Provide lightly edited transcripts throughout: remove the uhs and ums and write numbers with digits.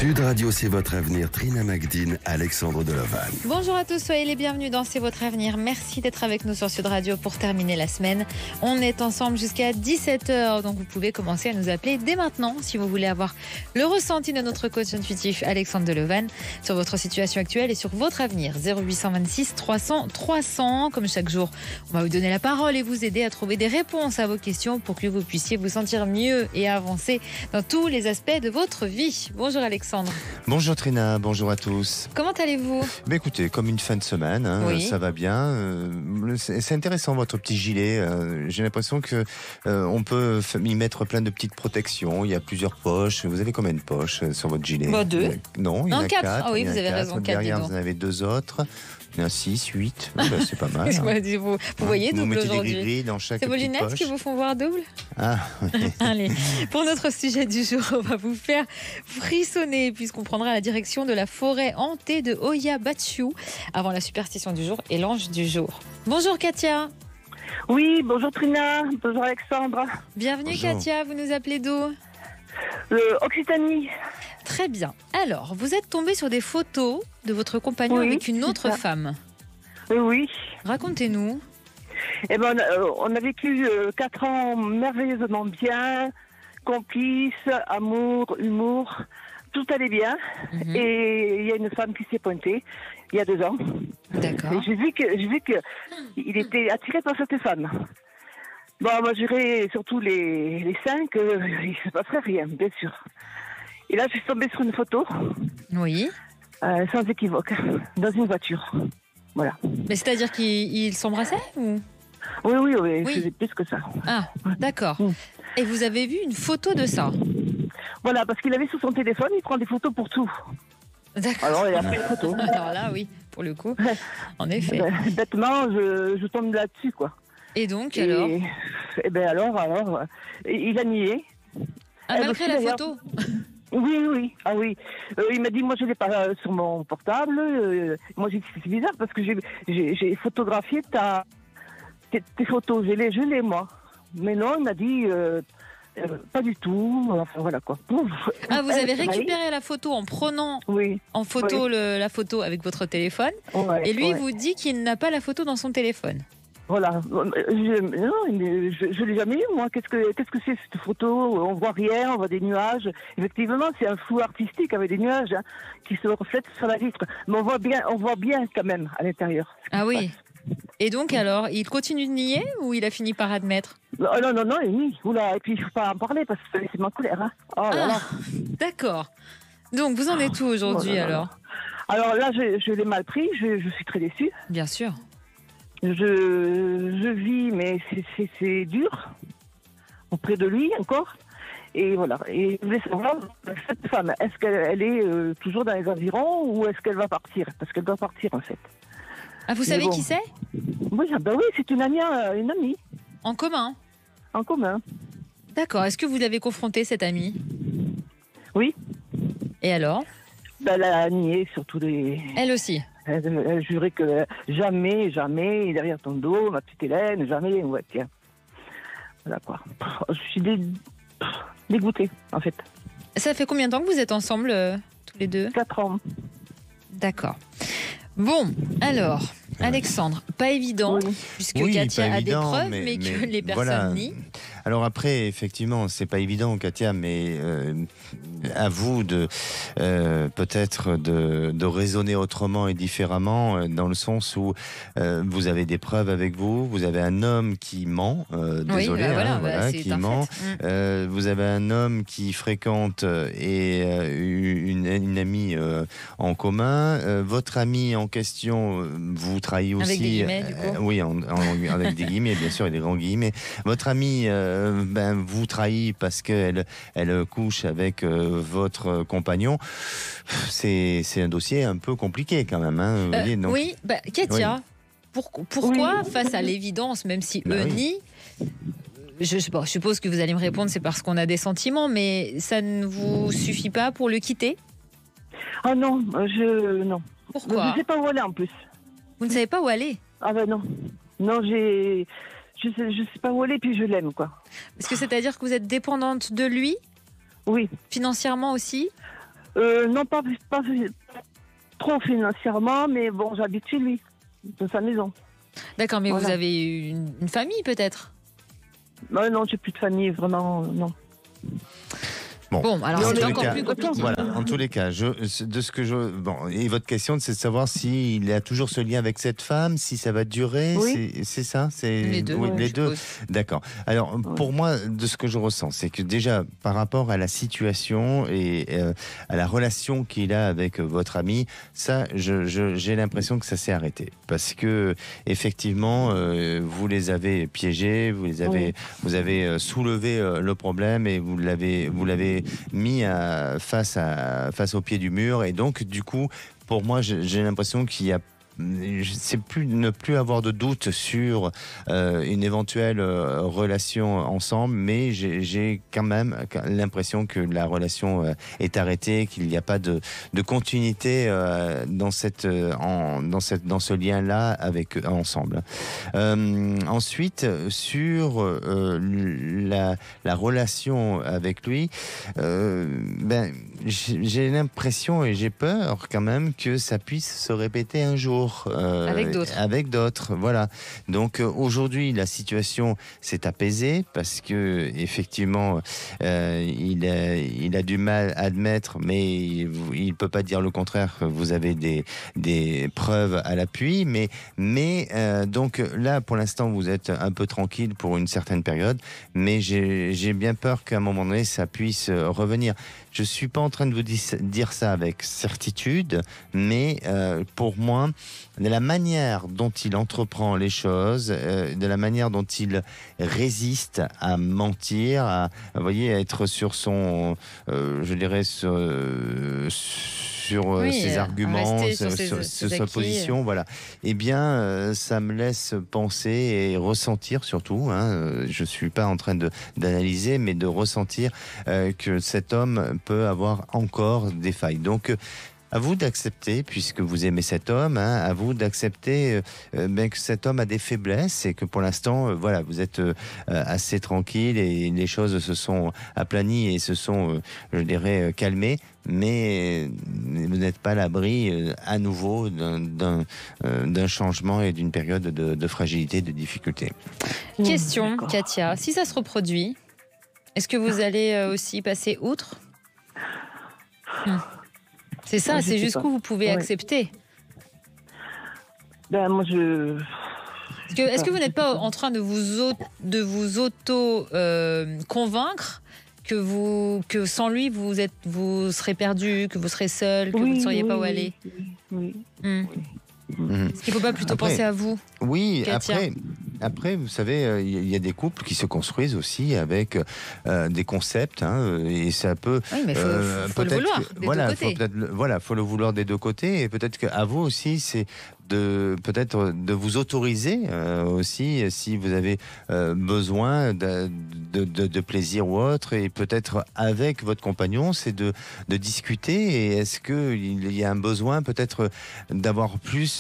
Sud Radio, c'est votre avenir. Trina Magdine, Alexandre Delovan. Bonjour à tous, soyez les bienvenus dans C'est votre avenir. Merci d'être avec nous sur Sud Radio pour terminer la semaine. On est ensemble jusqu'à 17h, donc vous pouvez commencer à nous appeler dès maintenant si vous voulez avoir le ressenti de notre coach intuitif Alexandre Delovan sur votre situation actuelle et sur votre avenir. 0826 300 300. Comme chaque jour, on va vous donner la parole et vous aider à trouver des réponses à vos questions pour que vous puissiez vous sentir mieux et avancer dans tous les aspects de votre vie. Bonjour Alexandre. Bonjour Trina, bonjour à tous. Comment allez-vous ? Écoutez, comme une fin de semaine, Oui. ça va bien. C'est intéressant votre petit gilet. J'ai l'impression que on peut y mettre plein de petites protections. Il y a plusieurs poches. Vous avez combien de poches sur votre gilet ? Deux. Non, il y en a 4. 4. Ah oui, vous avez raison, 4. Derrière, dis donc. vous en avez 2 autres. Il y en a 6, 8. C'est pas mal. Vous voyez Vous double mettez des aujourd'hui. gris-gris dans chaque C'est vos petite lunettes poche. qui vous font voir double ? Ah, oui. Allez, pour notre sujet du jour, on va vous faire frissonner puisqu'on prendra la direction de la forêt hantée de Oyabatsu avant la superstition du jour et l'ange du jour. Bonjour Katia. Oui, bonjour Trina, bonjour Alexandre. Bienvenue Bonjour. Katia, vous nous appelez d'où ? Occitanie. Très bien. Alors, vous êtes tombée sur des photos de votre compagnon Oui, avec une c'est autre ça. femme. Oui. Racontez-nous. Eh ben, on a vécu 4 ans merveilleusement bien, complices, amour, humour, tout allait bien. Mhm. Et il y a une femme qui s'est pointée il y a 2 ans. D'accord. Et j'ai vu que il était attiré par cette femme. Bon, moi je dirais surtout les 5, il ne se passerait rien, bien sûr. Et là, je suis tombée sur une photo, Oui. sans équivoque, dans une voiture. Voilà. Mais c'est-à-dire qu'il s'embrassait ou... Oui, Oui. il faisait plus que ça. Ah, d'accord. Mm. Et vous avez vu une photo de ça ? Voilà, parce qu'il avait sur son téléphone, il prend des photos pour tout. D'accord. Alors, il a pris une photo. Alors là, oui, pour le coup, en effet. Bêtement, je tombe là-dessus, quoi. Et donc, alors Et ben alors, il a nié. Ah, malgré aussi, la d'ailleurs. photo. Oui. Ah oui. Il m'a dit, moi, je l'ai pas sur mon portable. Moi, j'ai dit, c'est bizarre parce que j'ai photographié tes photos. Je l'ai, moi. Mais non, il m'a dit, pas du tout. Enfin, voilà, quoi. Pouf. Ah, vous avez Oui. récupéré la photo en prenant Oui. en photo la photo avec votre téléphone. Ouais, Et lui, ouais. vous dit qu'il n'a pas la photo dans son téléphone. Voilà. Non, je l'ai jamais eu, moi. Qu'est-ce que c'est cette photo ? On voit rien, on voit des nuages. Effectivement, c'est un flou artistique avec des nuages qui se reflètent sur la vitre. Mais on voit bien quand même à l'intérieur. Ah oui. Et donc, alors, il continue de nier ou il a fini par admettre ? Non, il nie. Oula, et puis il ne faut pas en parler parce que c'est ma colère. Hein. Oh là là. D'accord. Donc, vous en êtes où aujourd'hui, Oh là là. alors ? Alors là, je l'ai mal pris. Je suis très déçue. Bien sûr. Je vis, mais c'est dur. Auprès de lui encore. Et voilà. Et je voulais savoir, cette femme, est-ce qu'elle est toujours dans les environs ou est-ce qu'elle va partir ? Parce qu'elle doit partir en fait. Ah, vous Mais savez bon. qui c'est ? Oui, c'est une amie En commun. en commun. D'accord. Est-ce que vous l'avez confronté, cette amie ? Oui. Et alors ? Ben, elle a nié surtout des. Elle aussi. Elle jurait que jamais, derrière ton dos, ma petite Hélène, jamais. Ouais, tiens. Voilà quoi. Je suis dégoûtée, en fait. Ça fait combien de temps que vous êtes ensemble, tous les deux ? 4 ans. D'accord. Bon, alors, Alexandre, pas évident, Oui. puisque Oui, Katia pas a évident, des preuves, mais que les personnes voilà. nient. Alors après, effectivement, c'est pas évident, Katia, mais à vous de peut-être de raisonner autrement et différemment, dans le sens où vous avez des preuves avec vous, vous avez un homme qui ment, désolé, c'est qui un ment. fait. Vous avez un homme qui fréquente et une amie en commun. Votre ami en question vous trahit aussi. Avec des guillemets, du coup. Oui, avec des guillemets, bien sûr, et des grands guillemets. Votre amie vous trahit parce qu'elle couche avec votre compagnon. C'est un dossier un peu compliqué quand même. Hein, vous voyez, donc. Oui, Katia, pourquoi, face à l'évidence, même si eux Oui. nient, je suppose que vous allez me répondre, c'est parce qu'on a des sentiments, mais ça ne vous suffit pas pour le quitter ? Ah non, non. Pourquoi ? Je ne sais pas où aller en plus. Vous ne savez pas où aller ? Ah ben non. Non, je sais pas où aller, puis je l'aime, quoi. Parce que c'est-à-dire que vous êtes dépendante de lui, Oui. financièrement aussi ? Non, pas trop financièrement, mais bon, j'habite chez lui, dans sa maison. D'accord, mais Voilà. vous avez une famille peut-être? Non, j'ai plus de famille, vraiment, non. Bon, alors En c'est tous les encore cas, plus compliqué. Voilà, en tous les cas, de ce que bon, et votre question, c'est de savoir s'il a toujours ce lien avec cette femme, si ça va durer, Oui. c'est ça, Les deux, oui, ouais, les je deux. suppose. D'accord. Alors, pour moi, de ce que je ressens, c'est que déjà, par rapport à la situation et à la relation qu'il a avec votre ami, ça, j'ai l'impression que ça s'est arrêté. Parce que, effectivement, vous les avez piégés, vous avez soulevé le problème et vous l'avez mis face au pied du mur. Et donc, du coup, pour moi, j'ai l'impression qu'il y a ne plus avoir de doute sur une éventuelle relation ensemble, mais j'ai quand même l'impression que la relation est arrêtée, qu'il n'y a pas de continuité dans ce lien-là avec ensemble. Ensuite, sur la relation avec lui, j'ai l'impression et j'ai peur quand même que ça puisse se répéter un jour. Avec d'autres, voilà. Donc aujourd'hui, la situation s'est apaisée parce que effectivement, il a du mal à admettre, mais il peut pas dire le contraire. Vous avez des preuves à l'appui, mais donc là, pour l'instant, vous êtes un peu tranquille pour une certaine période, mais j'ai bien peur qu'à un moment donné, ça puisse revenir. Je suis pas en train de vous dire ça avec certitude, mais pour moi, de la manière dont il entreprend les choses, de la manière dont il résiste à mentir, à être sur son, je dirais, sur ses arguments, rester sur ses sa acquis. position, voilà. Eh bien, ça me laisse penser et ressentir surtout, je suis pas en train d'analyser, mais de ressentir que cet homme peut avoir encore des failles. Donc, à vous d'accepter, puisque vous aimez cet homme, à vous d'accepter que cet homme a des faiblesses et que pour l'instant, voilà, vous êtes assez tranquille et les choses se sont aplanies et se sont, je dirais, calmées. Mais vous n'êtes pas à l'abri à nouveau d'un changement et d'une période de fragilité, de difficulté. Question, D'accord. Katia, si ça se reproduit, est-ce que vous allez aussi passer outre? C'est ça, Ouais, je c'est sais jusqu'où pas. vous pouvez Ouais. accepter. Ben, moi, je... Est-ce que vous n'êtes pas en train de vous auto-convaincre que sans lui, vous serez perdu, que vous serez seul, que vous ne sauriez pas où aller? Oui. Est-ce qu'il ne faut pas plutôt Après- penser à vous? Oui, Katia. après, vous savez, il y a des couples qui se construisent aussi avec des concepts, et ça peut. Oui, mais il faut le peut-être vouloir que- des voilà, deux côtés. faut le vouloir des deux côtés, et peut-être qu'à vous aussi, c'est peut-être de vous autoriser aussi, si vous avez besoin de plaisir ou autre, et peut-être avec votre compagnon, c'est de discuter. Et est-ce que il y a un besoin peut-être d'avoir plus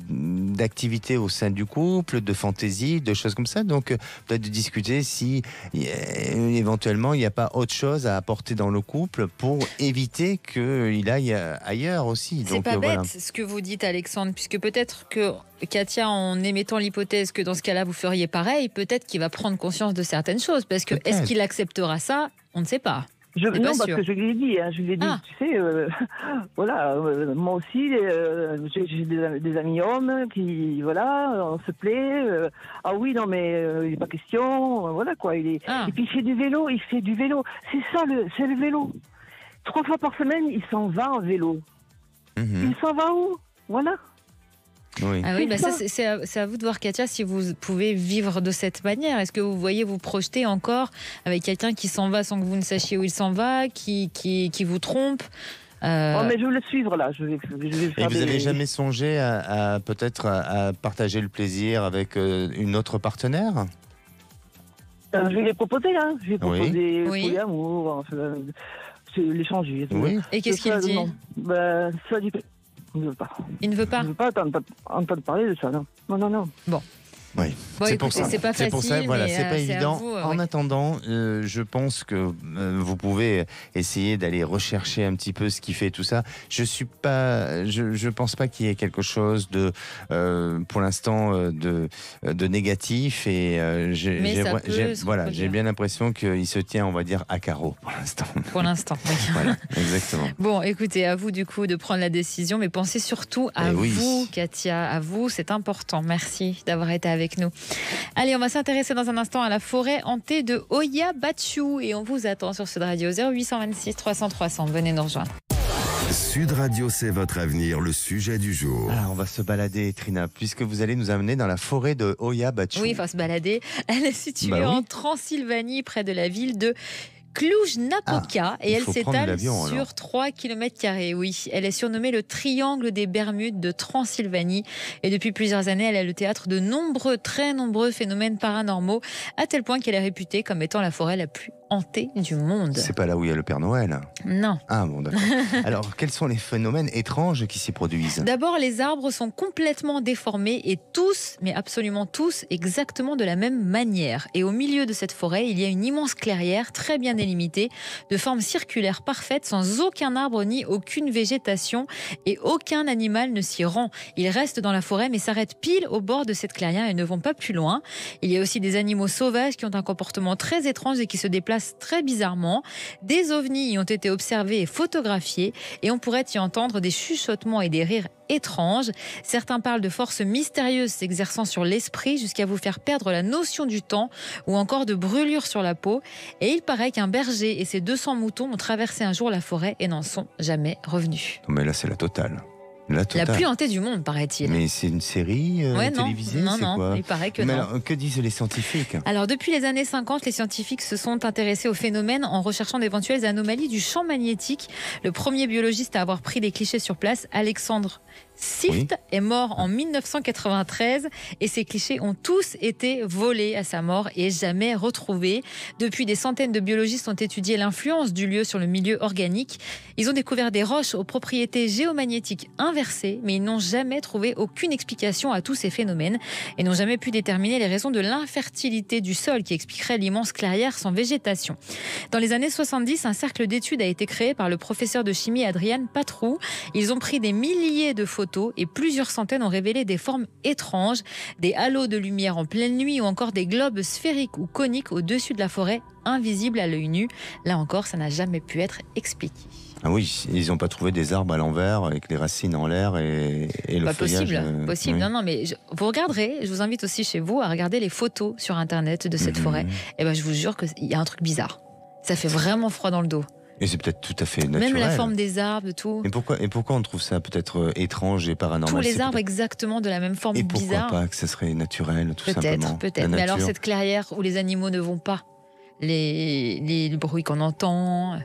d'activités au sein du couple, de fantaisie, de choses comme ça. Donc peut-être de discuter si éventuellement il n'y a pas autre chose à apporter dans le couple pour éviter qu'il aille ailleurs aussi. C'est Donc pas voilà. bête ce que vous dites, Alexandre, puisque peut-être que Katia, en émettant l'hypothèse que dans ce cas-là vous feriez pareil, peut-être qu'il va prendre conscience de certaines choses. Parce que est-ce Peut-être. qu'il acceptera ça? On ne sait pas. Non, pas parce sûr. que je lui ai dit, Ah. tu sais, voilà, moi aussi, j'ai des amis hommes qui, voilà, on se plaît. Ah oui, non, mais il n'est pas question, voilà quoi. Ah. Et puis il fait du vélo. C'est ça, c'est le vélo. 3 fois par semaine, il s'en va en vélo. Mhm. Il s'en va où? Voilà. Oui. Ah oui, C'est bah ça, ça. c'est à vous de voir, Katia, si vous pouvez vivre de cette manière. Est-ce que vous voyez vous projeter encore avec quelqu'un qui s'en va sans que vous ne sachiez où il s'en va, qui vous trompe? Oh, mais je vais le suivre là. Je vais Et faire vous n'avez jamais songé à peut-être à partager le plaisir avec une autre partenaire? Je vais les proposer, hein. Je vais proposer Oui. polyamour, enfin, c'est l'échanger. Oui. Et qu'est-ce qu'il dit? Ben, ça dit. Il ne veut pas. Il ne veut pas. Il ne veut pas entendre parler de ça, non. Non. Bon. Oui, Bon, c'est écoutez, pour ça. c'est pas C'est pour ça, facile, voilà, mais, c'est pas c'est à évident. vous, En ouais. attendant, je pense que vous pouvez essayer d'aller rechercher un petit peu ce qui fait tout ça. Je pense pas qu'il y ait quelque chose de, pour l'instant, de négatif. Et Mais ça peut se voilà, reproduire. j'ai bien l'impression qu'il se tient, on va dire, à carreau pour l'instant. Pour l'instant. Oui. Voilà, exactement. Bon, écoutez, à vous du coup de prendre la décision, mais pensez surtout à Eh oui. vous, Katia, à vous, c'est important. Merci d'avoir été avec nous. Allez, on va s'intéresser dans un instant à la forêt hantée de Oya-Baciou et on vous attend sur Sud Radio 0826 300 300. Venez nous rejoindre. Sud Radio, c'est votre avenir, le sujet du jour. Ah, on va se balader, Trina, puisque vous allez nous amener dans la forêt de Oya-Baciou. Oui, il faut se balader. Elle est située Bah oui. en Transylvanie, près de la ville de Cluj-Napoca et il elle faut prendre s'étale l'avion, alors. sur 3 km². Oui, elle est surnommée le triangle des Bermudes de Transylvanie et depuis plusieurs années, elle est le théâtre de très nombreux phénomènes paranormaux à tel point qu'elle est réputée comme étant la forêt la plus hantée du monde. C'est pas là où il y a le Père Noël. Non. Ah bon, d'accord. Alors, quels sont les phénomènes étranges qui s'y produisent? D'abord, les arbres sont complètement déformés et tous, mais absolument tous, exactement de la même manière. Et au milieu de cette forêt, il y a une immense clairière très bien délimitée, de forme circulaire parfaite, sans aucun arbre ni aucune végétation et aucun animal ne s'y rend. Ils restent dans la forêt mais s'arrêtent pile au bord de cette clairière et ne vont pas plus loin. Il y a aussi des animaux sauvages qui ont un comportement très étrange et qui se déplacent très bizarrement. Des ovnis y ont été observés et photographiés et on pourrait y entendre des chuchotements et des rires étranges. Certains parlent de forces mystérieuses s'exerçant sur l'esprit jusqu'à vous faire perdre la notion du temps ou encore de brûlures sur la peau. Et il paraît qu'un berger et ses 200 moutons ont traversé un jour la forêt et n'en sont jamais revenus. Non, mais là, c'est la totale. La La totale. plus hantée du monde, paraît-il. Mais c'est une série Ouais, non, télévisée, non, c'est non, quoi? il paraît que Mais non. alors, que disent les scientifiques? Alors, depuis les années 50, les scientifiques se sont intéressés au phénomène en recherchant d'éventuelles anomalies du champ magnétique. Le premier biologiste à avoir pris les clichés sur place, Alexandre Sift, est mort en 1993 et ces clichés ont tous été volés à sa mort et jamais retrouvés. Depuis, des centaines de biologistes ont étudié l'influence du lieu sur le milieu organique. Ils ont découvert des roches aux propriétés géomagnétiques inversées, mais ils n'ont jamais trouvé aucune explication à tous ces phénomènes et n'ont jamais pu déterminer les raisons de l'infertilité du sol qui expliquerait l'immense clairière sans végétation. Dans les années 70, un cercle d'études a été créé par le professeur de chimie Adrian Patrou. Ils ont pris des milliers de photos et plusieurs centaines ont révélé des formes étranges, des halos de lumière en pleine nuit ou encore des globes sphériques ou coniques au-dessus de la forêt, invisibles à l'œil nu. Là encore, ça n'a jamais pu être expliqué. Ah oui, ils n'ont pas trouvé des arbres à l'envers avec les racines en l'air et le Pas feuillage. possible. Oui. Non, mais vous regarderez, je vous invite aussi chez vous à regarder les photos sur Internet de cette forêt. Et ben, je vous jure qu'il y a un truc bizarre. Ça fait vraiment froid dans le dos. Et c'est peut-être tout à fait naturel. Même la forme des arbres, tout. Et pourquoi on trouve ça peut-être étrange et paranormal? Tous les C'est arbres peut-être- exactement de la même forme Et pourquoi bizarre. pas que ça serait naturel, tout simplement? Peut-être. La Mais alors nature. cette clairière où les animaux ne vont pas, les bruits qu'on entend,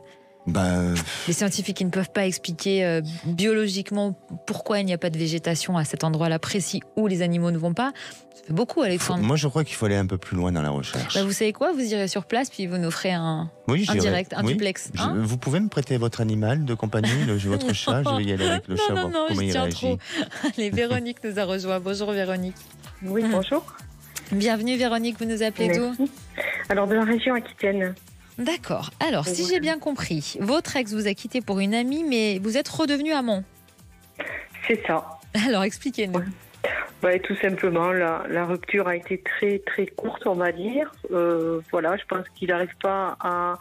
Bah, les scientifiques qui ne peuvent pas expliquer biologiquement pourquoi il n'y a pas de végétation à cet endroit-là précis où les animaux ne vont pas, ça fait beaucoup, Alexandre. moi, je crois qu'il faut aller un peu plus loin dans la recherche. Bah, vous savez quoi? Vous irez sur place puis vous nous ferez un j'irai. direct, un Oui. duplex. Hein Vous pouvez me prêter votre animal de compagnie, votre chat? Je vais y aller avec le chat, voir non, comment je il tiens réagit. trop. Allez, Véronique nous a rejoint. Bonjour Véronique. Oui, bonjour. Bienvenue Véronique, vous nous appelez d'où? Merci. Alors, de la région Aquitaine. D'accord. Alors, si Ouais. j'ai bien compris, votre ex vous a quitté pour une amie, mais vous êtes redevenu amant. C'est ça. Alors, expliquez-nous. Ouais, tout simplement, la rupture a été très, très courte, on va dire. Voilà, je pense qu'il n'arrive pas à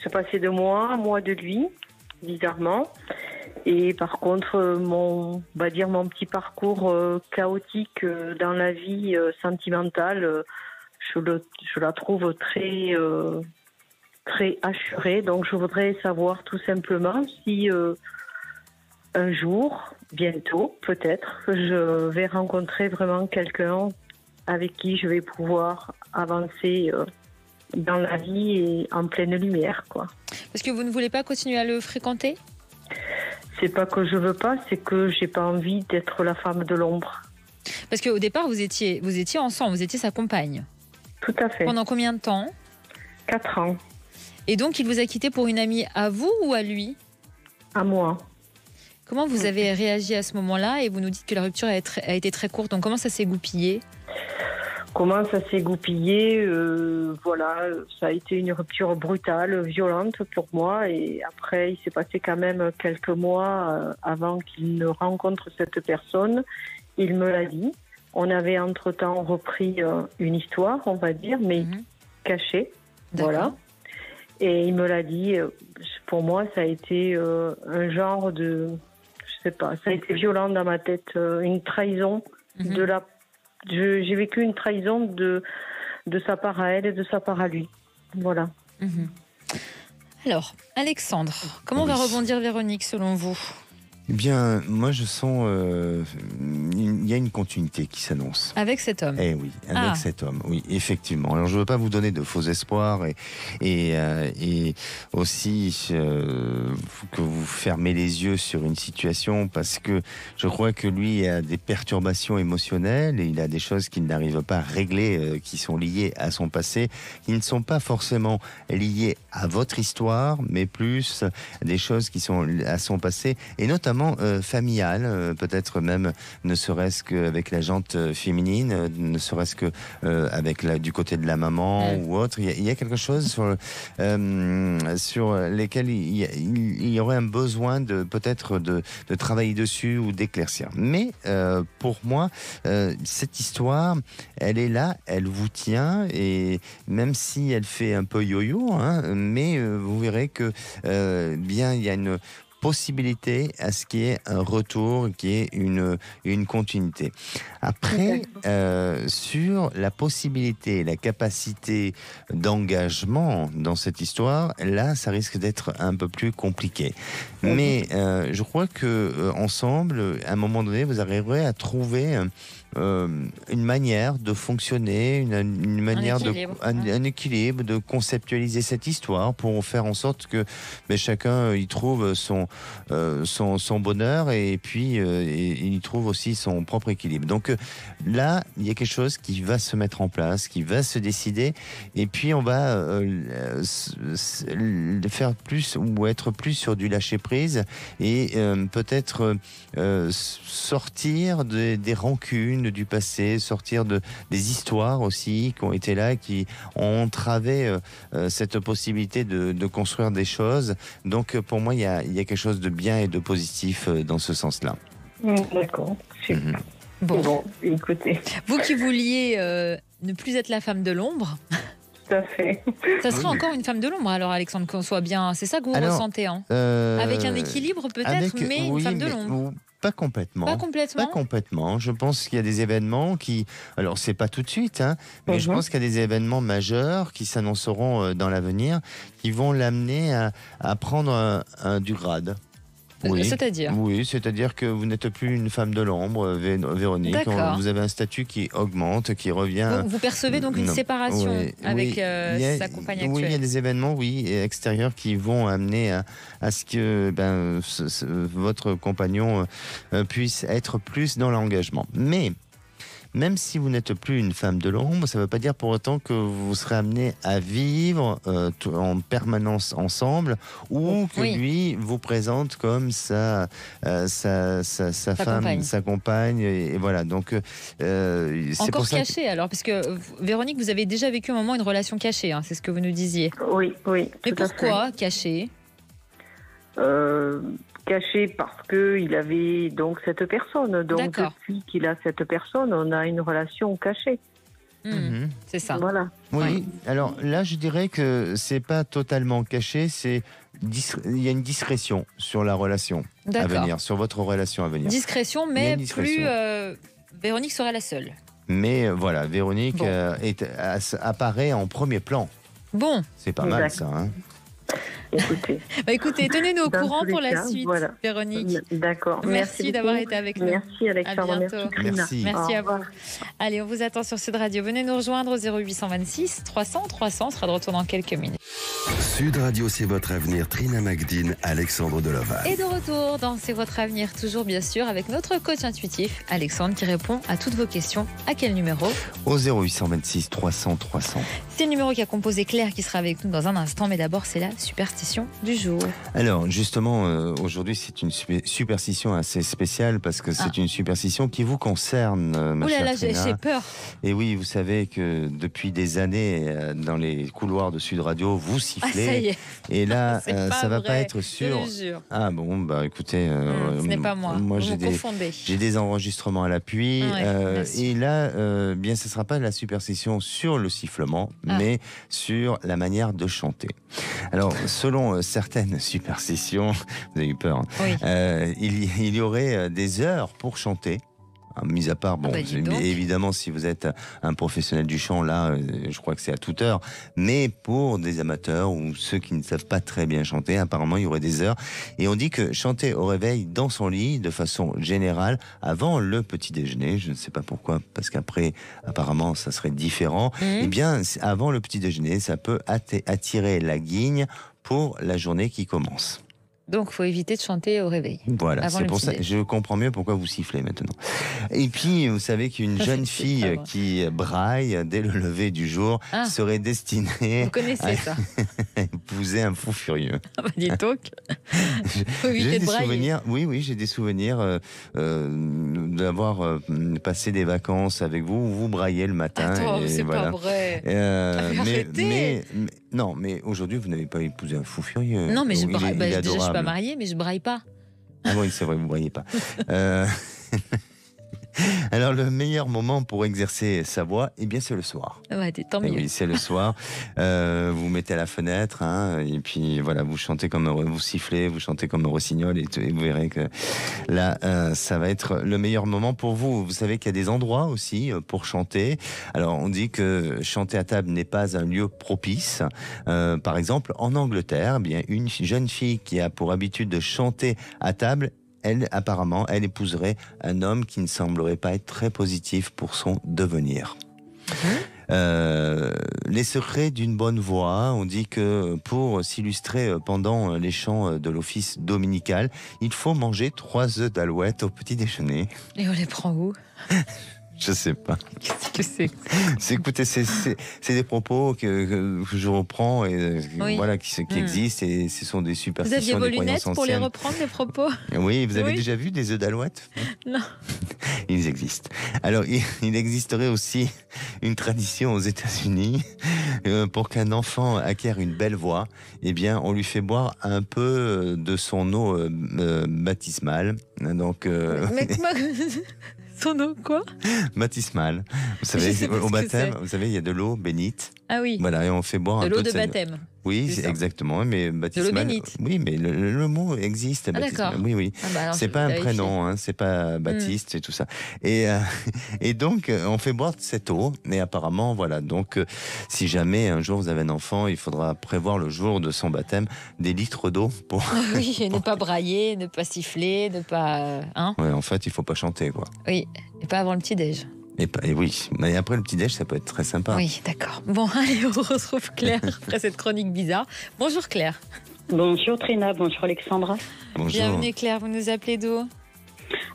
se passer de moi de lui, bizarrement. Et par contre, mon petit parcours chaotique dans la vie sentimentale, je la trouve très assurée. Donc, je voudrais savoir tout simplement si un jour, bientôt, peut-être, je vais rencontrer vraiment quelqu'un avec qui je vais pouvoir avancer dans la vie et en pleine lumière, quoi. Parce que vous ne voulez pas continuer à le fréquenter? C'est pas que je veux pas, c'est que j'ai pas envie d'être la femme de l'ombre. Parce qu'au départ, vous étiez ensemble, vous étiez sa compagne. Tout à fait. Pendant combien de temps? 4 ans, Et donc, il vous a quitté pour une amie à vous ou à lui? à moi. Comment vous avez réagi à ce moment-là? Et vous nous dites que la rupture a été très courte. Donc, comment ça s'est goupillé? comment ça s'est goupillé. Voilà, ça a été une rupture brutale, violente pour moi. Et après, il s'est passé quand même quelques mois avant qu'il ne rencontre cette personne. Il me l'a dit. On avait entre-temps repris une histoire, on va dire, mais cachée. Voilà. Et il me l'a dit. Pour moi, ça a été un genre de... Je sais pas, ça a été violent dans ma tête. Une trahison de la... J'ai vécu une trahison de sa part à elle et de sa part à lui. Voilà. Alors, Alexandre, comment va rebondir Véronique selon vous ? Eh bien, moi je sens il y a une continuité qui s'annonce. Avec cet homme. Eh oui, avec cet homme, oui, effectivement. Alors je ne veux pas vous donner de faux espoirs et aussi que vous fermez les yeux sur une situation parce que je crois que lui a des perturbations émotionnelles et il a des choses qu'il n'arrive pas à régler qui sont liées à son passé, qui ne sont pas forcément liées à votre histoire, mais plus des choses qui sont à son passé et notamment familiale, peut-être même ne serait-ce qu'avec la jante féminine, ne serait-ce que avec du côté de la maman ou autre. Il y a quelque chose sur lesquels il y aurait un besoin peut-être de travailler dessus ou d'éclaircir. Mais pour moi, cette histoire, elle est là, elle vous tient et même si elle fait un peu yo-yo, mais vous verrez que bien il y a une possibilité à ce qu'il y ait un retour, qu'il y ait une continuité. Après, sur la possibilité, la capacité d'engagement dans cette histoire, là, ça risque d'être un peu plus compliqué. Mais je crois que ensemble, à un moment donné, vous arriverez à trouver une manière de fonctionner, une manière un équilibre, de conceptualiser cette histoire pour faire en sorte que chacun y trouve son bonheur et puis il y trouve aussi son propre équilibre. Donc là, il y a quelque chose qui va se mettre en place, qui va se décider et puis on va faire plus ou être plus sur du lâcher prise et peut-être sortir des rancunes du passé, sortir des histoires aussi qui ont été là, qui ont entravé cette possibilité de construire des choses. Donc pour moi, il y a quelque chose de bien et de positif dans ce sens-là. D'accord, super. Bon, écoutez. Vous qui vouliez ne plus être la femme de l'ombre. Tout à fait. Ça sera encore une femme de l'ombre, alors Alexandre, qu'on soit bien. C'est ça que vous ressentez, avec un équilibre peut-être, mais une femme de l'ombre. Pas complètement. Pas complètement. Pas complètement. Je pense qu'il y a des événements qui... Alors, c'est pas tout de suite, mais je pense qu'il y a des événements majeurs qui s'annonceront dans l'avenir, qui vont l'amener à prendre du grade. Oui. C'est-à-dire ? Oui, c'est-à-dire que vous n'êtes plus une femme de l'ombre, Véronique. D'accord. Vous avez un statut qui augmente, qui revient... Vous percevez donc une séparation avec sa compagne actuelle. Oui, il y a des événements, extérieurs qui vont amener à ce que votre compagnon puisse être plus dans l'engagement. Mais... même si vous n'êtes plus une femme de l'ombre, ça ne veut pas dire pour autant que vous serez amené à vivre en permanence ensemble ou que lui vous présente comme sa femme, sa compagne. Et voilà. Donc, c'est encore pour ça caché alors, parce que Véronique, vous avez déjà vécu un moment une relation cachée, c'est ce que vous nous disiez. Oui. Mais pourquoi cachée ? Caché parce qu'il avait donc cette personne. Donc depuis qu'il a cette personne, on a une relation cachée. C'est ça. Voilà. Oui. Alors là, je dirais que c'est pas totalement caché. Il y a une discrétion sur la relation à venir, sur votre relation à venir. Discrétion, mais plus Véronique serait la seule. Mais voilà, Véronique apparaît en premier plan. Bon. C'est pas mal ça. Écoutez, tenez-nous au courant pour la suite, Véronique. D'accord. Merci d'avoir été avec nous. Merci Alexandre. À bientôt. Merci à vous. Allez, on vous attend sur Sud Radio. Venez nous rejoindre au 0826 300 300. On sera de retour dans quelques minutes. Sud Radio, c'est votre avenir. Trina Magdine, Alexandre Deloval. Et de retour dans C'est votre avenir, toujours bien sûr, avec notre coach intuitif, Alexandre, qui répond à toutes vos questions. À quel numéro ? Au 0826 300 300. C'est le numéro qui a composé Claire, qui sera avec nous dans un instant. Mais d'abord, c'est la superstition. superstition du jour. Alors justement, aujourd'hui c'est une superstition assez spéciale parce que c'est une superstition qui vous concerne, ma Ouh là chère là, Trina. j'ai peur. Et oui, vous savez que depuis des années, dans les couloirs de Sud Radio, vous sifflez. Ah, ça y est. Et là, C'est pas ça va vrai, pas être je sûr. le jure. Ah bon, bah écoutez, Ce n'est pas moi. Vous j'ai me des, confondez. j'ai des enregistrements à l'appui. Ouais, bien sûr. Et là, bien, ce ne sera pas la superstition sur le sifflement, mais sur la manière de chanter. Alors, selon certaines superstitions, vous avez eu peur, hein, Oui. il y aurait des heures pour chanter. Mis à part, bon, dis donc. évidemment, si vous êtes un professionnel du chant, là, je crois que c'est à toute heure. Mais pour des amateurs ou ceux qui ne savent pas très bien chanter, apparemment, il y aurait des heures. Et on dit que chanter au réveil dans son lit, de façon générale, avant le petit déjeuner, je ne sais pas pourquoi, parce qu'après, apparemment, ça serait différent. Eh bien, avant le petit déjeuner, ça peut attirer la guigne pour la journée qui commence. Donc, il faut éviter de chanter au réveil. Voilà, Avant c'est le pour ça. petit-déj. Je comprends mieux pourquoi vous sifflez maintenant. Et puis, vous savez qu'une jeune C'est fille pas vrai. qui braille dès le lever du jour serait destinée Vous connaissez ça. à épouser un fou furieux. Ah bah, dis donc. Faut éviter J'ai de des brailler. souvenirs. Oui, j'ai des souvenirs d'avoir passé des vacances avec vous où vous braillez le matin. Attends, et c'est voilà. pas vrai. Mais non, mais aujourd'hui, vous n'avez pas épousé un fou furieux. Non, mais je Il est- braille. il est Déjà, je suis pas adorable. mariée, mais je braille pas. Ah oui, c'est vrai, vous ne voyez pas. Alors, le meilleur moment pour exercer sa voix, eh bien, c'est le soir. Ouais, tant Eh mieux. oui, c'est le soir. Vous mettez à la fenêtre, et puis voilà, vous chantez comme vous sifflez, vous chantez comme un rossignol, et vous verrez que là, ça va être le meilleur moment pour vous. Vous savez qu'il y a des endroits aussi pour chanter. Alors, on dit que chanter à table n'est pas un lieu propice. Par exemple, en Angleterre, eh bien, une jeune fille qui a pour habitude de chanter à table, apparemment, elle épouserait un homme qui ne semblerait pas être très positif pour son devenir. Les secrets d'une bonne voix, on dit que pour s'illustrer pendant les chants de l'office dominical, il faut manger 3 œufs d'alouette au petit déjeuner. Et on les prend où? Je sais pas. Qu'est-ce que c'est? Écoutez, c'est des propos que je reprends et voilà, qui existent, et ce sont des Vous superstitions, aviez vos des lunettes croyances pour les anciennes. reprendre, les propos? Oui, vous avez Oui. déjà vu des œufs d'alouette? Non. Ils existent. Alors, il existerait aussi une tradition aux États-Unis pour qu'un enfant acquiert une belle voix. Eh bien, on lui fait boire un peu de son eau baptismale. Donc, Mais son nom, quoi? baptismale. Vous Je savez, sais pas au ce que baptême, c'est. vous savez, il y a de l'eau bénite. Ah oui. Voilà, et on fait boire De un l'eau peu de cette- baptême. Oui, C'est ça. exactement, mais baptismal. bénite. Oui, mais le mot existe. Ah, baptismal. d'accord. Oui, oui. Ah bah alors, C'est je pas vais un vérifier. prénom, hein, c'est pas Baptiste et tout ça. Et donc, on fait boire cette eau. Et apparemment, voilà. Donc, si jamais un jour vous avez un enfant, il faudra prévoir le jour de son baptême des litres d'eau pour. Oui, et ne pas brailler, ne pas siffler, ne pas. Hein? Ouais, en fait, il faut pas chanter, quoi. Oui, et pas avant le petit-déj. Et oui, mais après le petit déj, ça peut être très sympa. Oui, d'accord. Bon, allez, on retrouve Claire après cette chronique bizarre. Bonjour Claire. Bonjour Trina, bonjour Alexandra. Bonjour. Bienvenue Claire, vous nous appelez d'où?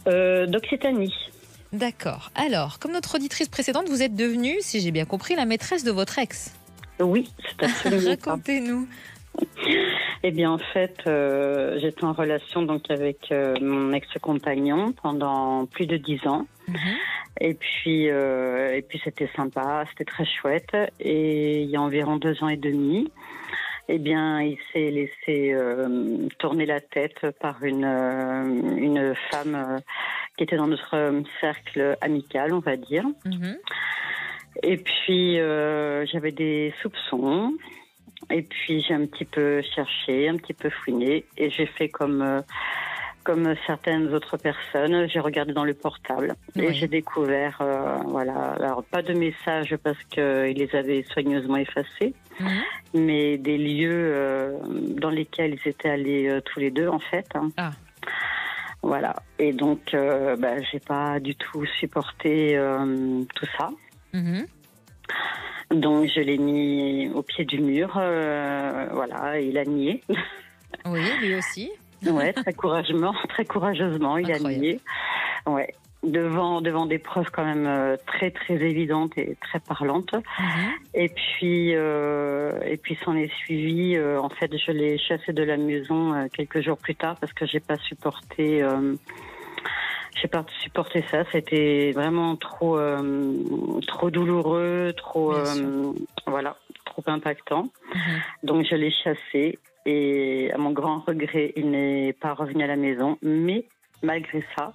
D'Occitanie. D'accord. Alors, comme notre auditrice précédente, vous êtes devenue, si j'ai bien compris, la maîtresse de votre ex. Oui, c'est absolument ça. Racontez-nous. Eh bien, en fait, j'étais en relation donc avec mon ex-compagnon pendant plus de 10 ans. Et puis c'était sympa, c'était très chouette. Et il y a environ 2 ans et demi, eh bien, il s'est laissé tourner la tête par une femme qui était dans notre cercle amical, on va dire. Et puis, j'avais des soupçons. Et puis, j'ai un petit peu cherché, un petit peu fouiné. Et j'ai fait comme certaines autres personnes, j'ai regardé dans le portable. Et j'ai découvert, voilà, alors pas de messages parce qu'il les avait soigneusement effacés, mais des lieux dans lesquels ils étaient allés tous les deux, en fait. Ah. Voilà. Et donc, j'ai pas du tout supporté tout ça. Donc, je l'ai mis au pied du mur. Voilà, il a nié. Oui, lui aussi. Ouais, très courageusement, il a nié. Ouais. devant des preuves quand même très très évidentes et très parlantes. Et puis s'en est suivi. En fait, je l'ai chassé de la maison quelques jours plus tard parce que j'ai pas supporté ça. C'était vraiment trop douloureux, trop impactant. Donc je l'ai chassé et à mon grand regret, il n'est pas revenu à la maison. Mais malgré ça,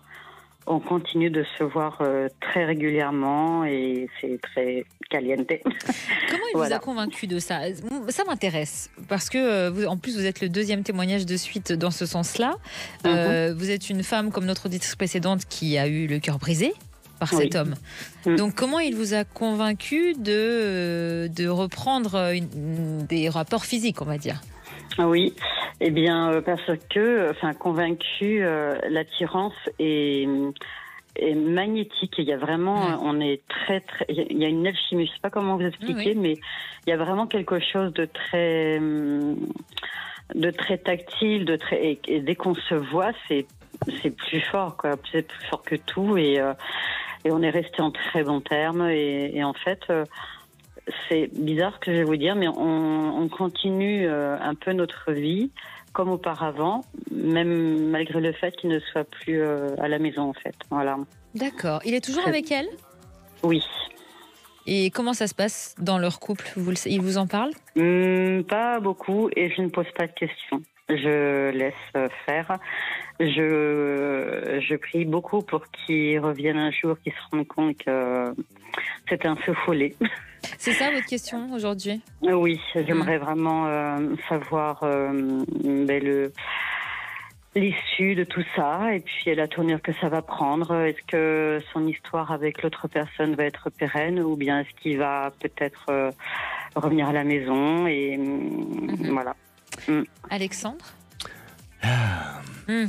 on continue de se voir très régulièrement et c'est très caliente. Comment il vous a convaincu de ça? Ça m'intéresse parce que en plus vous êtes le deuxième témoignage de suite dans ce sens-là. Vous êtes une femme comme notre auditrice précédente qui a eu le cœur brisé par cet homme. Donc comment il vous a convaincu de reprendre des rapports physiques, on va dire? Oui, eh bien parce que, convaincu, l'attirance est magnétique. Il y a vraiment, on est très, il y a une alchimie. Je sais pas comment vous expliquer, mais il y a vraiment quelque chose de très tactile, et dès qu'on se voit, c'est plus fort, quoi. C'est plus fort que tout, et on est resté en très bons termes, et en fait. C'est bizarre ce que je vais vous dire, mais on continue un peu notre vie comme auparavant, même malgré le fait qu'il ne soit plus à la maison, en fait. Voilà. D'accord. Il est toujours avec elle? Oui. Et comment ça se passe dans leur couple? Il vous en parle? Pas beaucoup, et je ne pose pas de questions. Je laisse faire. Je prie beaucoup pour qu'il revienne un jour, qu'il se rende compte que c'est un feu follet. C'est ça votre question aujourd'hui? Oui, j'aimerais vraiment savoir l'issue de tout ça et puis la tournure que ça va prendre. Est-ce que son histoire avec l'autre personne va être pérenne ou bien est-ce qu'il va peut-être revenir à la maison et voilà. Alexandre?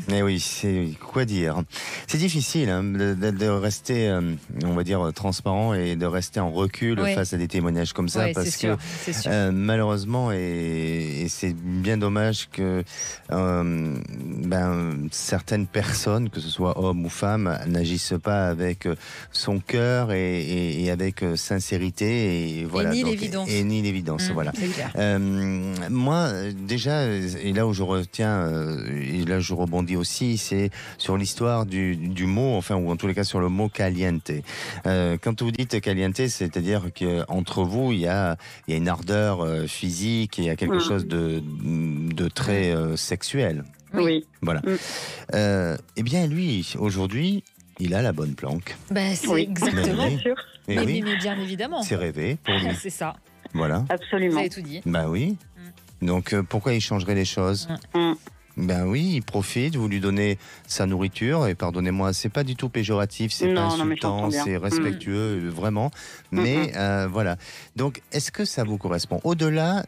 Mais oui, c'est quoi dire? C'est difficile de rester, on va dire, transparent et de rester en recul face à des témoignages comme ça, parce que malheureusement, et c'est bien dommage que certaines personnes, que ce soit hommes ou femmes, n'agissent pas avec son cœur et avec sincérité et voilà. Et ni l'évidence. Voilà. Moi, déjà, et là où je retiens, et là je rebondis aussi, c'est sur l'histoire du mot, ou en tous les cas sur le mot caliente. Quand vous dites caliente, c'est-à-dire qu'entre vous, il y a une ardeur physique, il y a quelque chose de très sexuel. Oui. Voilà. Eh bien, lui, aujourd'hui, il a la bonne planque. C'est exactement. Mais bien évidemment. C'est rêvé pour lui. C'est ça. Voilà. Absolument. Vous avez tout dit. Oui. Donc, pourquoi il changerait les choses? Oui, il profite, vous lui donnez sa nourriture, et pardonnez-moi, c'est pas du tout péjoratif, c'est pas insultant, c'est respectueux, vraiment. Mais voilà. Donc, est-ce que ça vous correspond? Au-delà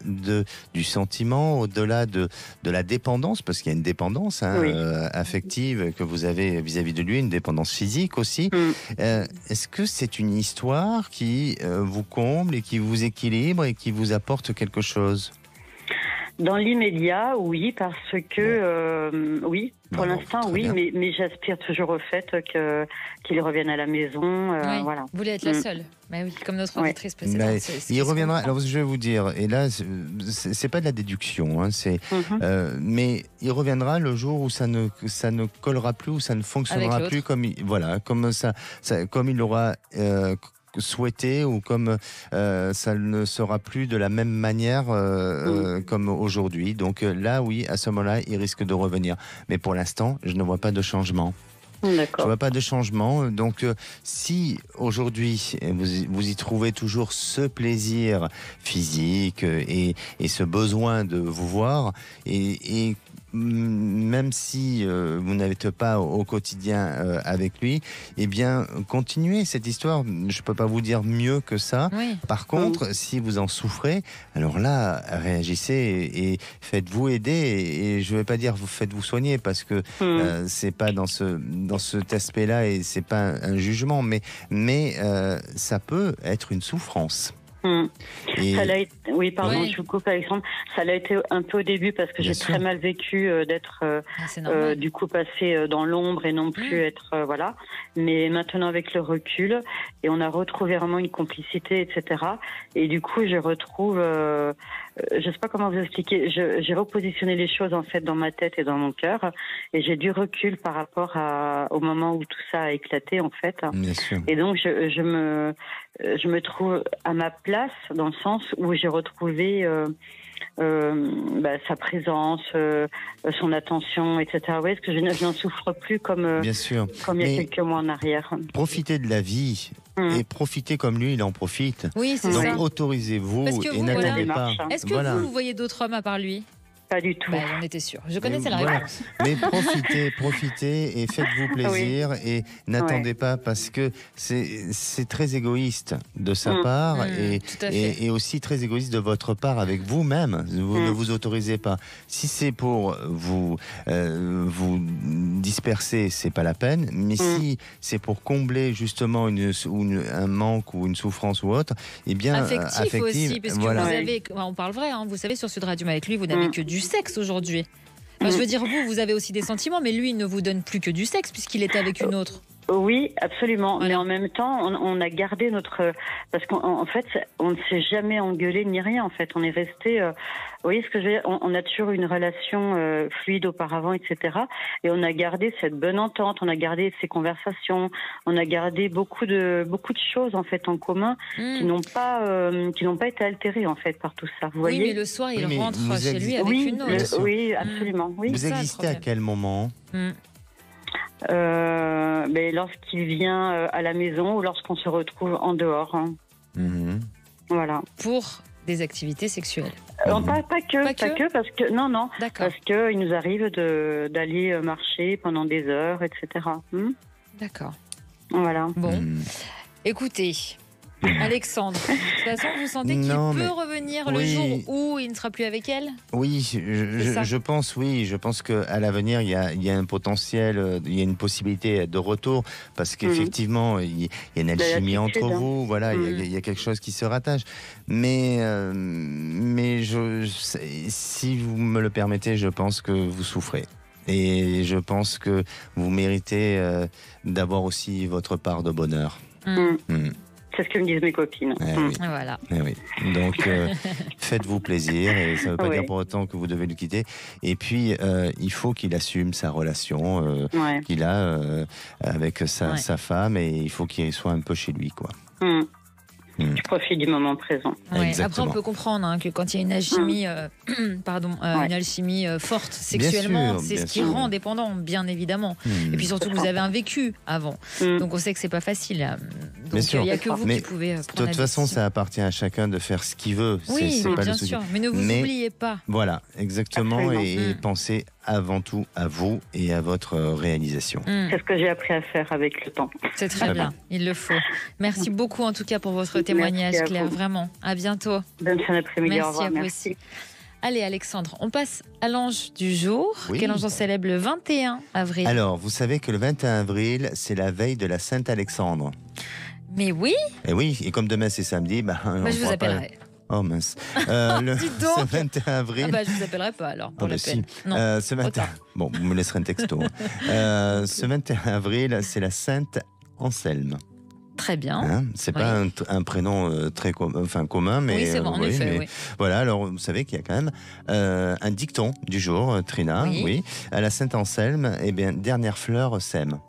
du sentiment, au-delà de la dépendance, parce qu'il y a une dépendance affective que vous avez vis-à-vis de lui, une dépendance physique aussi, est-ce que c'est une histoire qui vous comble et qui vous équilibre et qui vous apporte quelque chose? Dans l'immédiat, oui, parce que pour l'instant, oui, mais j'aspire toujours au fait qu'il revienne à la maison. Voilà. Vous voulez être la seule, oui, comme notre auditrice précédente. Il reviendra. Alors, je vais vous dire, et là, c'est pas de la déduction, mais il reviendra le jour où ça ne collera plus, où ça ne fonctionnera plus comme comme il l'aura souhaité, ou comme ça ne sera plus de la même manière comme aujourd'hui. Donc là, oui, à ce moment-là, il risque de revenir. Mais pour l'instant, je ne vois pas de changement. D'accord. Je ne vois pas de changement. Donc, si aujourd'hui, vous y trouvez toujours ce plaisir physique et ce besoin de vous voir, et même si vous n'êtes pas au quotidien avec lui, eh bien, continuez cette histoire. Je ne peux pas vous dire mieux que ça. Oui. Par contre, si vous en souffrez, alors là, réagissez et faites-vous aider. Et je ne vais pas dire faites-vous soigner, parce que c'est pas dans cet aspect-là, et c'est pas un jugement, mais ça peut être une souffrance. Et Ça l'a été... Oui, pardon, Oui. je vous coupe, Alexandre. Ça l'a été un peu au début parce que Bien j'ai sûr. très mal vécu d'être C'est normal. du coup passé dans l'ombre et non plus être voilà. Mais maintenant avec le recul et on a retrouvé vraiment une complicité, etc. Et du coup, je retrouve, je sais pas comment vous expliquer. J'ai repositionné les choses en fait dans ma tête et dans mon cœur et j'ai du recul par rapport au moment où tout ça a éclaté en fait. bien sûr. Et donc, je me trouve à ma place dans le sens où j'ai retrouvé sa présence, son attention, etc. Vous voyez, parce que je n'en souffre plus comme Bien sûr. il y a Mais quelques mois en arrière. profitez de la vie et profitez comme lui, il en profite. Oui, c'est Donc ça. autorisez-vous Parce que et vous, n'attendez voilà. pas. Est-ce que Voilà. vous voyez d'autres hommes à part lui? Pas du tout. Bah, j'en étais sûre. Je connaissais la Voilà. réponse. Mais profitez et faites-vous plaisir et n'attendez pas parce que c'est très égoïste de sa part tout à fait. et aussi très égoïste de votre part avec vous-même. Vous ne vous autorisez pas. Si c'est pour vous disperser, c'est pas la peine. Mais si c'est pour combler justement un manque ou une souffrance ou autre, eh bien Affectif aussi, parce que voilà. vous avez, on parle vrai, hein, vous savez, sur Sud Radio, mais avec lui, vous n'avez que du sexe aujourd'hui. Enfin, je veux dire, vous avez aussi des sentiments, mais lui, il ne vous donne plus que du sexe, puisqu'il était avec une autre. Oui, absolument. Voilà. Mais en même temps, on a gardé notre... Parce qu'en fait, on ne s'est jamais engueulé ni rien. En fait, on est resté... vous voyez ce que je veux dire, on a toujours eu une relation fluide auparavant, etc. Et on a gardé cette bonne entente, on a gardé ces conversations, on a gardé beaucoup de choses en fait en commun qui n'ont pas été altérées en fait par tout ça. Vous Oui, voyez mais le soir, il Oui, mais rentre vous chez lui existez- avec oui, une autre. oui, absolument. Oui. Vous ça, le existez à problème. quel moment? Mais lorsqu'il vient à la maison ou lorsqu'on se retrouve en dehors. Hein. Mhm. Voilà. Pour des activités sexuelles. Pas que, parce que non, D'accord. parce que il nous arrive d'aller marcher pendant des heures, etc. D'accord. Voilà. Bon, Mhm. écoutez, Alexandre, de toute façon, vous sentez qu'il Non, peut mais- revenir le oui. jour où il ne sera plus avec elle? Oui, C'est ça. je pense, je pense qu'à l'avenir, il y a un potentiel, il y a une possibilité de retour, parce qu'effectivement, il y a une alchimie entre l'attitude, hein. vous, voilà, il y a quelque chose qui se rattache. Mais si vous me le permettez, je pense que vous souffrez. Et je pense que vous méritez d'avoir aussi votre part de bonheur. Mm. C'est ce que me disent mes copines. Eh oui. Voilà. Eh oui. Donc, faites-vous plaisir et ça ne veut pas Oui. dire pour autant que vous devez le quitter. Et puis, il faut qu'il assume sa relation Ouais. qu'il a avec sa Ouais. femme et il faut qu'il soit un peu chez lui, quoi. Je profite du moment présent. Ouais. Après, Exactement. on peut comprendre hein, que quand il y a une alchimie, une alchimie forte sexuellement, c'est bien ce qui sûr. rend dépendant, bien évidemment. Et puis surtout, vous avez un vécu avant, donc on sait que c'est pas facile. Donc sûr. il n'y a que vous Mais qui pouvez de prendre la toute façon, décision. ça appartient à chacun de faire ce qu'il veut. Oui, c'est pas bien le souci. sûr. Mais ne vous Mais- oubliez pas. Voilà, exactement. Absolument. Et pensez avant tout à vous et à votre réalisation. C'est ce que j'ai appris à faire avec le temps. C'est très Très bien, il le faut. Merci beaucoup en tout cas pour votre Merci témoignage, à Claire. vous. Vraiment. À bientôt. Bonne fin d'après-midi. Au Merci revoir. à vous Merci. aussi. Allez, Alexandre, on passe à l'ange du jour. Oui. Quel ange on célèbre le 21 avril? Alors, vous savez que le 21 avril, c'est la veille de la Sainte-Alexandre. Mais oui, Et oui, et comme demain c'est samedi, on je vous pourra pas- appellerai. Oh mince. Dites donc. Ce 21 avril. Je vous appellerai pas alors pour Ah bah l'appel. si. Non. Ce 21... tard. Bon, vous me laisserez un texto. Ce 21 avril, c'est la Sainte Anselme. Très bien. Hein, c'est Oui. pas un prénom très commun, mais Oui, c'est vrai, en oui, effet. mais Oui. voilà. Alors, vous savez qu'il y a quand même un dicton du jour, Trina. Oui. Oui. À la Sainte Anselme, eh bien, dernière fleur sème.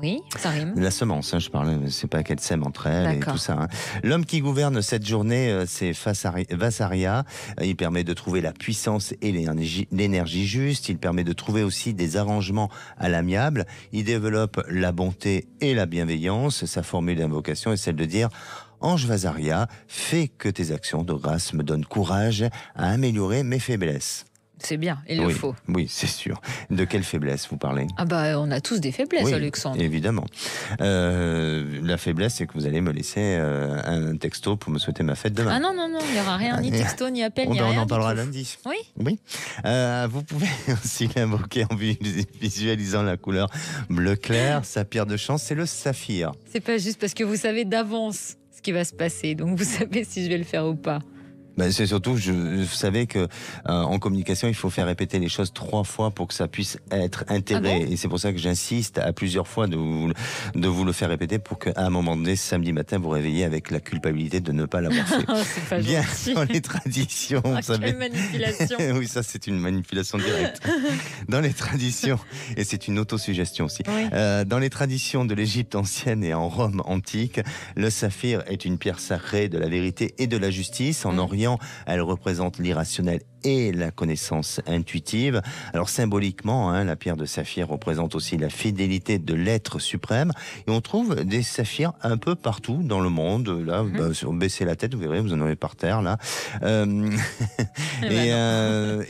Oui, ça rime. La semence, je parle, c'est pas qu'elle sème entre elles et D'accord. tout ça. L'homme qui gouverne cette journée, c'est Vassaria. Il permet de trouver la puissance et l'énergie juste. Il permet de trouver aussi des arrangements à l'amiable. Il développe la bonté et la bienveillance. Sa formule d'invocation est celle de dire: Ange Vassaria, fais que tes actions de grâce me donnent courage à améliorer mes faiblesses. C'est bien, il le Oui, faut. oui, c'est sûr. De quelle faiblesse vous parlez? Ah bah, on a tous des faiblesses, Oui, Alexandre. évidemment. La faiblesse, c'est que vous allez me laisser un texto pour me souhaiter ma fête demain. Ah non, il n'y aura rien, ni texto, ni appel, ni On rien. en du parlera tout. lundi. Oui. Oui. Vous pouvez aussi l'invoquer en visualisant la couleur bleu clair. Sa pierre de chance, c'est le saphir. C'est pas juste parce que vous savez d'avance ce qui va se passer. Donc vous savez si je vais le faire ou pas. Ben, c'est surtout, vous savez que en communication, il faut faire répéter les choses 3 fois pour que ça puisse être intégré. Ah bon ? Et c'est pour ça que j'insiste à plusieurs fois de vous le faire répéter pour qu'à un moment donné, samedi matin, vous réveillez avec la culpabilité de ne pas l'avoir fait. C'est pas Bien, gentil. dans les traditions, vous savez. Quelle manipulation. Oui, ça c'est une manipulation directe. Dans les traditions, et c'est une autosuggestion aussi, Oui. dans les traditions de l'Égypte ancienne et en Rome antique, le saphir est une pierre sacrée de la vérité et de la justice. En Orient, elle représente l'irrationnel et la connaissance intuitive. Alors symboliquement, la pierre de saphir représente aussi la fidélité de l'être suprême. Et on trouve des saphirs un peu partout dans le monde. Là, baissez la tête, vous verrez, vous en avez par terre là.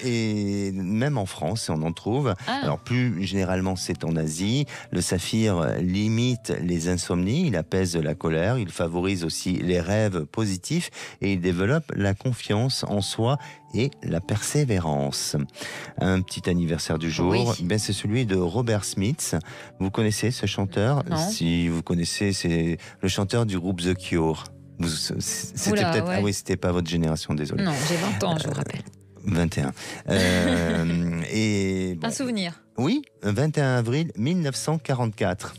Et même en France, on en trouve. Alors plus généralement, c'est en Asie. Le saphir limite les insomnies, il apaise la colère, il favorise aussi les rêves positifs et il développe la confiance en soi et la persévérance. Un petit anniversaire du jour, ben c'est celui de Robert Smith. Vous connaissez ce chanteur ? Non. Si vous connaissez, c'est le chanteur du groupe The Cure. C'était Oula, peut-être... ouais. Ah oui, c'était pas votre génération, désolé. Non, j'ai 20 ans, je vous rappelle. 21. Et bon, Un souvenir. oui, 21 avril 1944.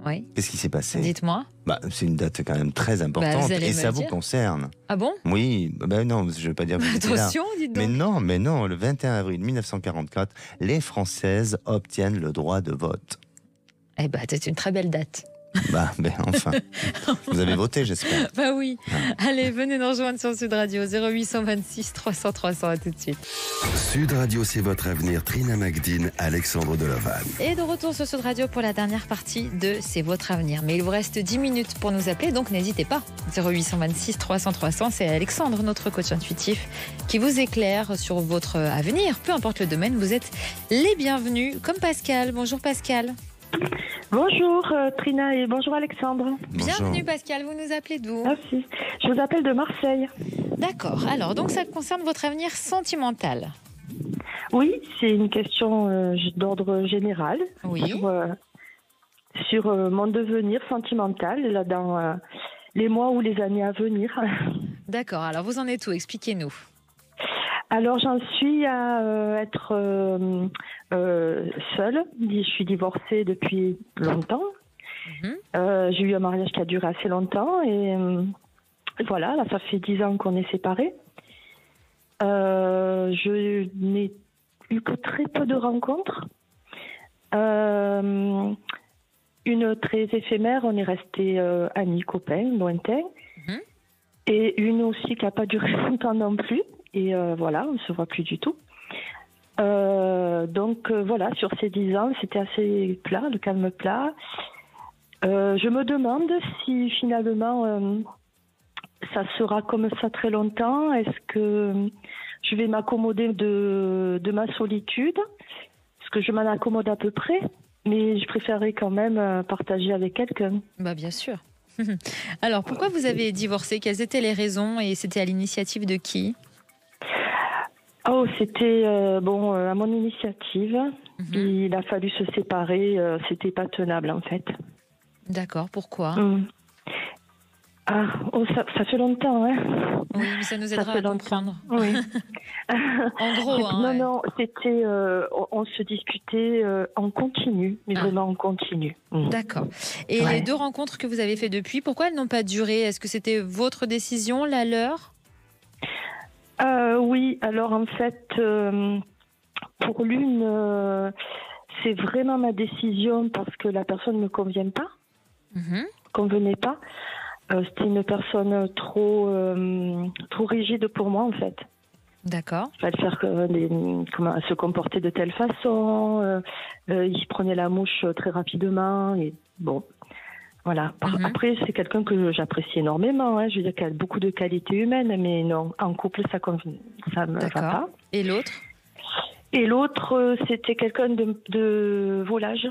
Oui. Qu'est-ce qui s'est passé ? Dites-moi. C'est une date quand même très importante vous allez et me ça le vous dire. concerne. Ah bon ? Oui, non, je ne veux pas dire que vous étiez là. Attention, dites donc. Mais non, le 21 avril 1944, les Françaises obtiennent le droit de vote. Eh ben, c'est une très belle date. Enfin, vous avez voté, j'espère. Bah oui. Allez, venez nous rejoindre sur Sud Radio 0826 300 300. À tout de suite. Sud Radio, c'est votre avenir. Trina Magdine, Alexandre Delaval. Et de retour sur Sud Radio pour la dernière partie de C'est votre avenir. Mais il vous reste 10 minutes pour nous appeler, donc n'hésitez pas. 0826 300 300, c'est Alexandre, notre coach intuitif, qui vous éclaire sur votre avenir. Peu importe le domaine, vous êtes les bienvenus. Comme Pascal. Bonjour Pascal. Bonjour Trina et bonjour Alexandre. Bienvenue Pascal, vous nous appelez d'où ? Merci. Je vous appelle de Marseille. D'accord, alors donc ça concerne votre avenir sentimental. Oui, c'est une question d'ordre général. Oui. Sur mon devenir sentimental là, dans les mois ou les années à venir. D'accord, alors vous en êtes où ? Expliquez-nous. Alors j'en suis à être seule. Je suis divorcée depuis longtemps. J'ai eu un mariage qui a duré assez longtemps et voilà, là ça fait 10 ans qu'on est séparés. Je n'ai eu que très peu de rencontres. Une très éphémère, on est restés amis, copains, lointains. Et une aussi qui n'a pas duré longtemps non plus. Et voilà, on ne se voit plus du tout. Donc voilà, sur ces 10 ans, c'était assez plat, le calme plat. Je me demande si finalement ça sera comme ça très longtemps. Est-ce que je vais m'accommoder de ma solitude ? Parce que je m'en accommode à peu près, mais je préférerais quand même partager avec quelqu'un. Bien sûr. Alors, pourquoi vous avez divorcé ? Quelles étaient les raisons et c'était à l'initiative de qui ? C'était à mon initiative. Il a fallu se séparer. C'était pas tenable en fait. D'accord. Pourquoi ? Ça fait longtemps, hein. Oui, mais ça nous aidera à comprendre. Oui. En gros, Non, c'était. On se discutait en continu, mais vraiment en continu. D'accord. Et les 2 rencontres que vous avez faites depuis, pourquoi elles n'ont pas duré ? Est-ce que c'était votre décision, la leur ? Oui, alors en fait, pour l'une, c'est vraiment ma décision parce que la personne ne me convenait pas. C'était une personne trop rigide pour moi en fait. D'accord. Il fallait faire comment se comporter de telle façon. Il prenait la mouche très rapidement et bon. Voilà. Après, c'est quelqu'un que j'apprécie énormément. Hein. Je veux dire qu'elle a beaucoup de qualités humaines, mais non, en couple, ça me va pas. Et l'autre ? Et l'autre, c'était quelqu'un de volage.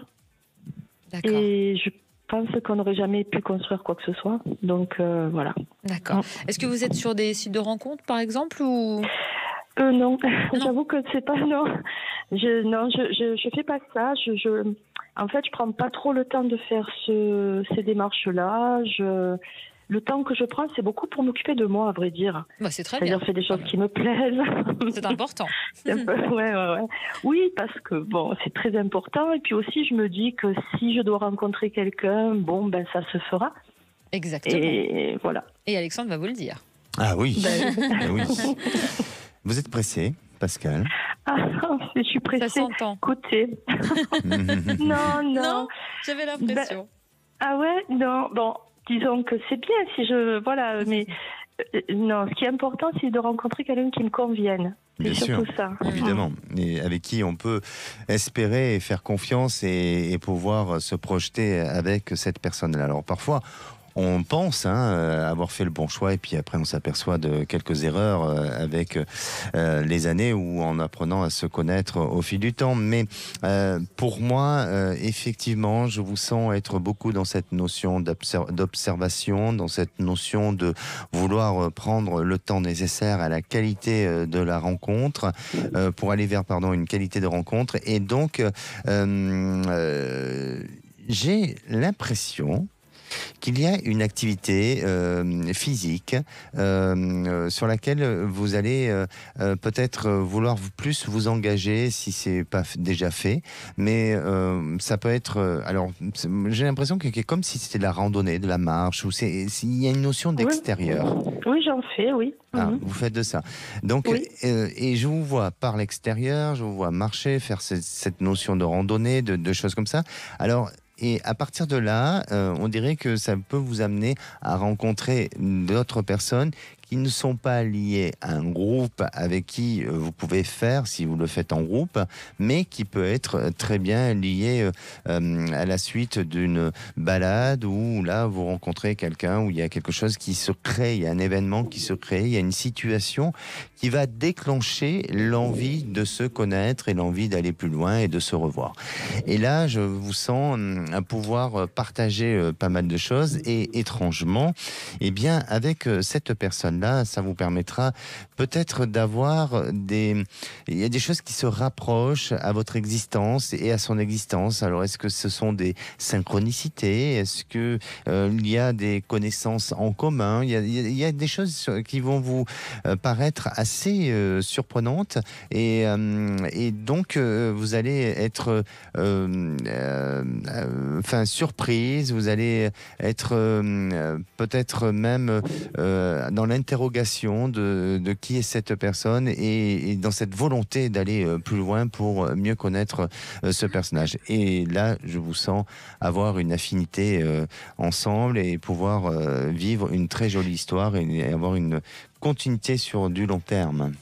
D'accord. Et je pense qu'on n'aurait jamais pu construire quoi que ce soit. Donc, voilà. D'accord. Est-ce que vous êtes sur des sites de rencontres, par exemple, ou... Non. J'avoue que c'est pas... Non, je fais pas ça. En fait, je prends pas trop le temps de faire ces démarches-là. le temps que je prends, c'est beaucoup pour m'occuper de moi, à vrai dire. Bah, c'est très bien. C'est-à-dire, faire des choses qui me plaisent. C'est important. C'est un peu- ouais. Oui, parce que bon, c'est très important. Et puis aussi, je me dis que si je dois rencontrer quelqu'un, bon, ben ça se fera. Exactement. Et voilà. Et Alexandre va vous le dire. Ah oui. Ben, Ah oui. Vous êtes pressé, Pascal? ah, je suis Ça pressée. s'entend. Écoutez. Non. Non, j'avais l'impression. Ah ouais, non. Bon, disons que c'est bien si je voilà, mais non. Ce qui est important, c'est de rencontrer quelqu'un qui me convienne. Bien C'est sûr, surtout ça. évidemment, et avec qui on peut espérer et faire confiance et pouvoir se projeter avec cette personne-là. Alors parfois, on pense avoir fait le bon choix et puis après on s'aperçoit de quelques erreurs avec les années ou en apprenant à se connaître au fil du temps. Mais pour moi, effectivement, je vous sens être beaucoup dans cette notion d'observation, dans cette notion de vouloir prendre le temps nécessaire à la qualité de la rencontre pour aller vers une qualité de rencontre. Et donc, j'ai l'impression qu'il y a une activité physique sur laquelle vous allez peut-être vouloir plus vous engager si c'est pas déjà fait, mais ça peut être alors j'ai l'impression que c'est comme si c'était de la randonnée, de la marche, ou il y a une notion d'extérieur. Oui, j'en fais, oui. Ah, vous faites de ça. Donc, Oui. et je vous vois par l'extérieur, je vous vois marcher, faire cette notion de randonnée, de choses comme ça. Alors, et à partir de là, on dirait que ça peut vous amener à rencontrer d'autres personnes qui ne sont pas liées à un groupe avec qui vous pouvez faire, si vous le faites en groupe, mais qui peut être très bien lié à la suite d'une balade où là, vous rencontrez quelqu'un, où il y a quelque chose qui se crée, il y a un événement qui se crée, il y a une situation qui va déclencher l'envie de se connaître et l'envie d'aller plus loin et de se revoir. Et là, je vous sens à pouvoir partager pas mal de choses et étrangement, eh bien, avec cette personne-là, ça vous permettra peut-être d'avoir il y a des choses qui se rapprochent à votre existence et à son existence. Alors, est-ce que ce sont des synchronicités? Est-ce que il y a des connaissances en commun? Il y a des choses qui vont vous paraître assez surprenantes et donc vous allez être surprise, vous allez être peut-être même dans l'interrogation de qui est cette personne et dans cette volonté d'aller plus loin pour mieux connaître ce personnage. Et là, je vous sens avoir une affinité ensemble et pouvoir vivre une très jolie histoire et avoir une continuité sur du long terme.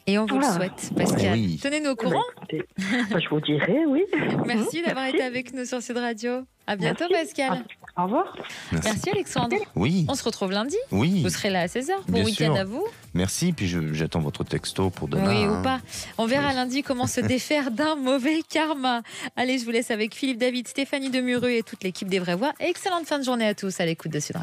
Et on vous le souhaite, Pascal. Oui. Tenez-nous au courant. Écoutez, je vous dirai, oui. Merci d'avoir Merci. été avec nous sur Sud Radio. À bientôt, Merci. Pascal. Au revoir. Merci, Alexandre. Oui, On se retrouve lundi. oui. Vous serez là à 16h. Bon Bien week-end sûr. à vous. Merci, puis j'attends votre texto pour demain. Oui, hein. ou pas. On verra lundi comment se défaire d'un mauvais karma. Allez, je vous laisse avec Philippe David, Stéphanie Demureux et toute l'équipe des Vraies Voix. Excellente fin de journée à tous à l'écoute de Sud Radio.